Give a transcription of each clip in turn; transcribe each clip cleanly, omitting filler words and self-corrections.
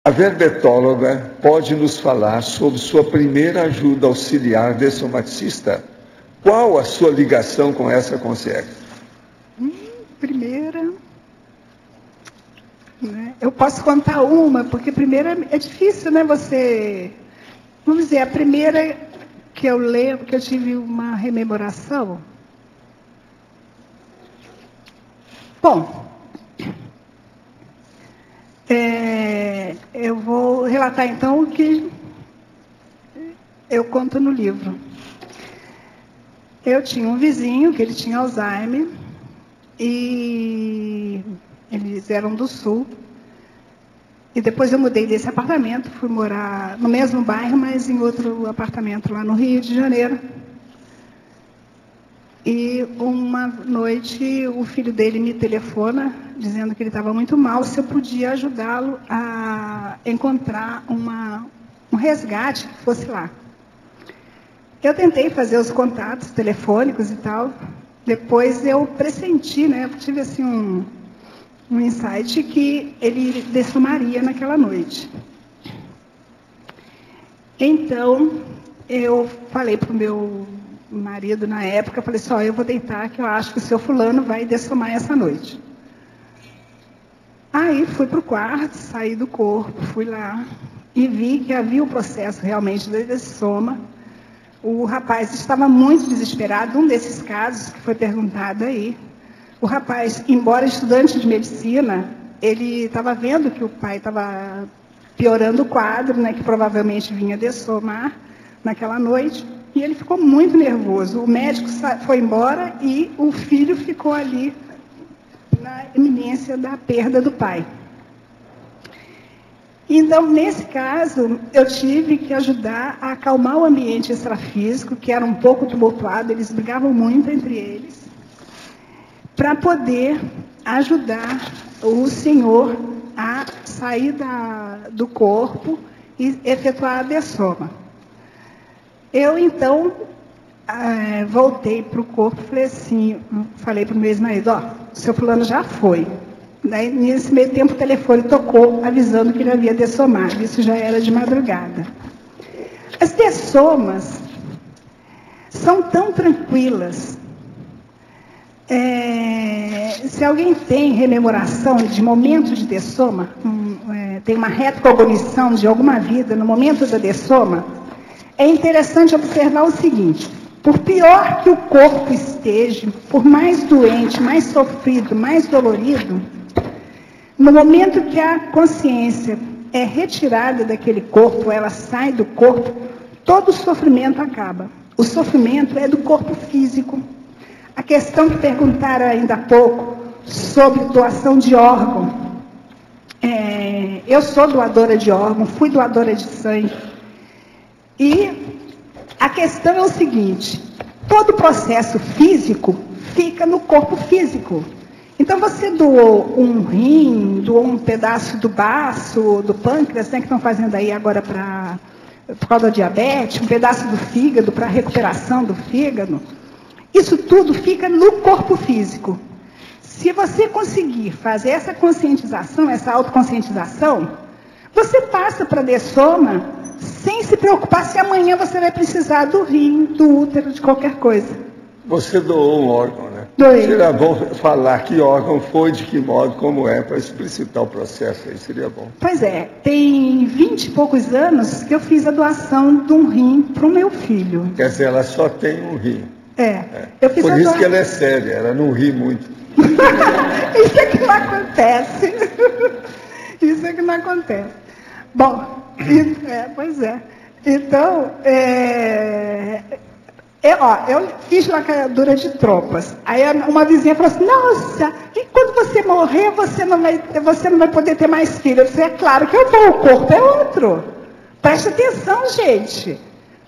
A verbetóloga pode nos falar sobre sua primeira ajuda auxiliar dessomaticista? Qual a sua ligação com essa concierge? Primeira... Eu posso contar uma, porque primeira é difícil, né? Você... Vamos dizer, a primeira que eu lembro, que eu tive uma rememoração... Bom... eu vou relatar, então, o que eu conto no livro. Eu tinha um vizinho, que ele tinha Alzheimer, e eles eram do Sul. E depois eu mudei desse apartamento, fui morar no mesmo bairro, mas em outro apartamento lá no Rio de Janeiro. E uma noite o filho dele me telefona, dizendo que ele estava muito mal, se eu podia ajudá-lo a encontrar um resgate que fosse lá. Eu tentei fazer os contatos telefônicos e tal. Depois eu pressenti, né? Eu tive assim um insight que ele dessomaria naquela noite. Então, eu falei para o meu marido na época, falei assim, eu vou deitar que eu acho que o seu fulano vai dessomar essa noite. Aí fui para o quarto, saí do corpo, fui lá e vi que havia o processo realmente da dessoma. O rapaz estava muito desesperado, um desses casos que foi perguntado aí. O rapaz, embora estudante de medicina, ele estava vendo que o pai estava piorando o quadro, né, que provavelmente vinha dessomar naquela noite, e ele ficou muito nervoso. O médico foi embora e o filho ficou ali na iminência da perda do pai. Então, nesse caso, eu tive que ajudar a acalmar o ambiente extrafísico, que era um pouco tumultuado, eles brigavam muito entre eles, para poder ajudar o senhor a sair do corpo e efetuar a dessoma. Eu, então, voltei para o corpo e falei para o meu ex-marido, seu fulano já foi. Daí, nesse meio tempo, o telefone tocou, avisando que ele havia dessomado. Isso já era de madrugada. As dessomas são tão tranquilas. Se alguém tem rememoração de momento de dessoma, tem uma retrocognição de alguma vida no momento da dessoma, é interessante observar o seguinte: por pior que o corpo esteja, por mais doente, mais sofrido, mais dolorido, no momento que a consciência é retirada daquele corpo, ela sai do corpo, todo o sofrimento acaba. O sofrimento é do corpo físico. A questão que perguntaram ainda há pouco sobre doação de órgão. Eu sou doadora de órgão, fui doadora de sangue. E a questão é o seguinte: todo o processo físico fica no corpo físico. Então, você doou um rim, doou um pedaço do baço, do pâncreas, né, que estão fazendo aí agora por causa da diabetes, um pedaço do fígado para a recuperação do fígado. Isso tudo fica no corpo físico. Se você conseguir fazer essa conscientização, essa autoconscientização, você passa para a dessoma sem se preocupar se amanhã você vai precisar do rim, do útero, de qualquer coisa. Você doou um órgão, né? Doei. Seria bom falar que órgão foi, de que modo, como é, para explicitar o processo aí, seria bom. Pois é, tem 20 e poucos anos que eu fiz a doação de um rim para o meu filho. Quer dizer, ela só tem um rim. Eu fiz por isso que ela é séria, ela não ri muito. Isso é que não acontece. Isso é que não acontece. Bom, pois é. Então, eu fiz lacradura de tropas. Aí uma vizinha falou assim: nossa, e quando você morrer, você não vai poder ter mais filhos? Eu disse: é claro que eu vou, o corpo é outro. Preste atenção, gente.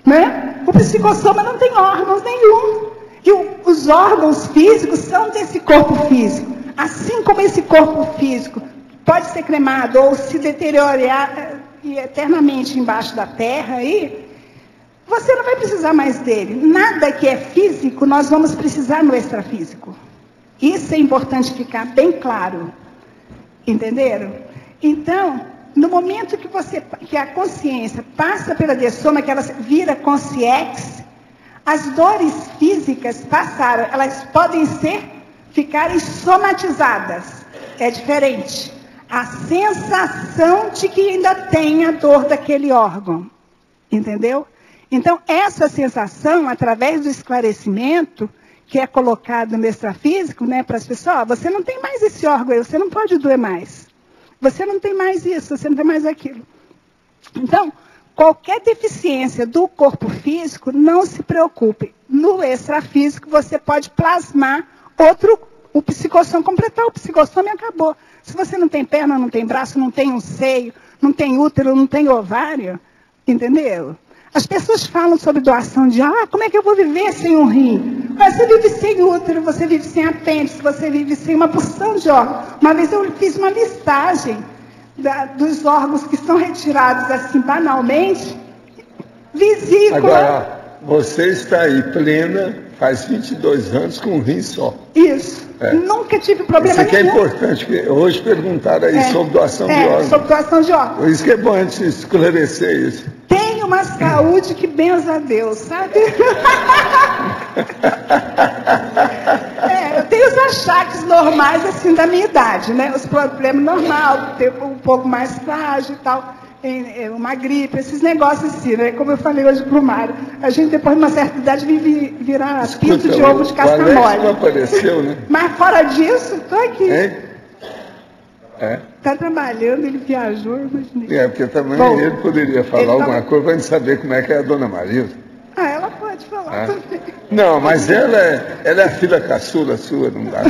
Né? O psicossoma não tem órgãos nenhum. E os órgãos físicos são desse corpo físico. Assim como esse corpo físico pode ser cremado ou se deteriorar eternamente embaixo da terra, aí, você não vai precisar mais dele. Nada que é físico, nós vamos precisar no extrafísico. Isso é importante ficar bem claro. Entenderam? Então, No momento que a consciência passa pela dessoma, que ela vira consciex, as dores físicas passaram, elas podem ficarem somatizadas. É diferente. A sensação de que ainda tem a dor daquele órgão. Entendeu? Então, essa sensação, através do esclarecimento, que é colocado no extrafísico, né, para as pessoas, você não tem mais esse órgão aí, você não pode doer mais. Você não tem mais isso, você não tem mais aquilo. Então, qualquer deficiência do corpo físico, não se preocupe. No extrafísico, você pode plasmar o psicossoma, completar o psicossoma e acabou. Se você não tem perna, não tem braço, não tem um seio, não tem útero, não tem ovário, entendeu? As pessoas falam sobre doação de como é que eu vou viver sem um rim? Você vive sem útero, você vive sem apêndice, você vive sem uma porção de órgãos. Uma vez eu fiz uma listagem dos órgãos que são retirados assim banalmente. Vesícula. Agora, você está aí plena, faz 22 anos com um rim só. Isso. Nunca tive problema nenhum. Isso aqui nenhum. É importante, porque hoje perguntaram aí sobre doação de órgãos. Sobre doação de órgãos. Por isso que é bom a gente esclarecer isso. Tem uma saúde que benza a Deus, sabe? Eu tenho os achaques normais, assim, da minha idade, né? Os problemas normais, ter um pouco mais frágil e tal, uma gripe, esses negócios assim, né? Como eu falei hoje pro Mário, a gente depois de uma certa idade vive virar pinto de ovo de casca mole. Não apareceu, né? Mas fora disso, estou aqui. É? Está trabalhando, ele viajou, eu imaginei. Porque também ele poderia falar alguma coisa para a gente saber como é que é a dona Maria. Ela pode falar também. Não, mas ela é a filha caçula sua, não dá.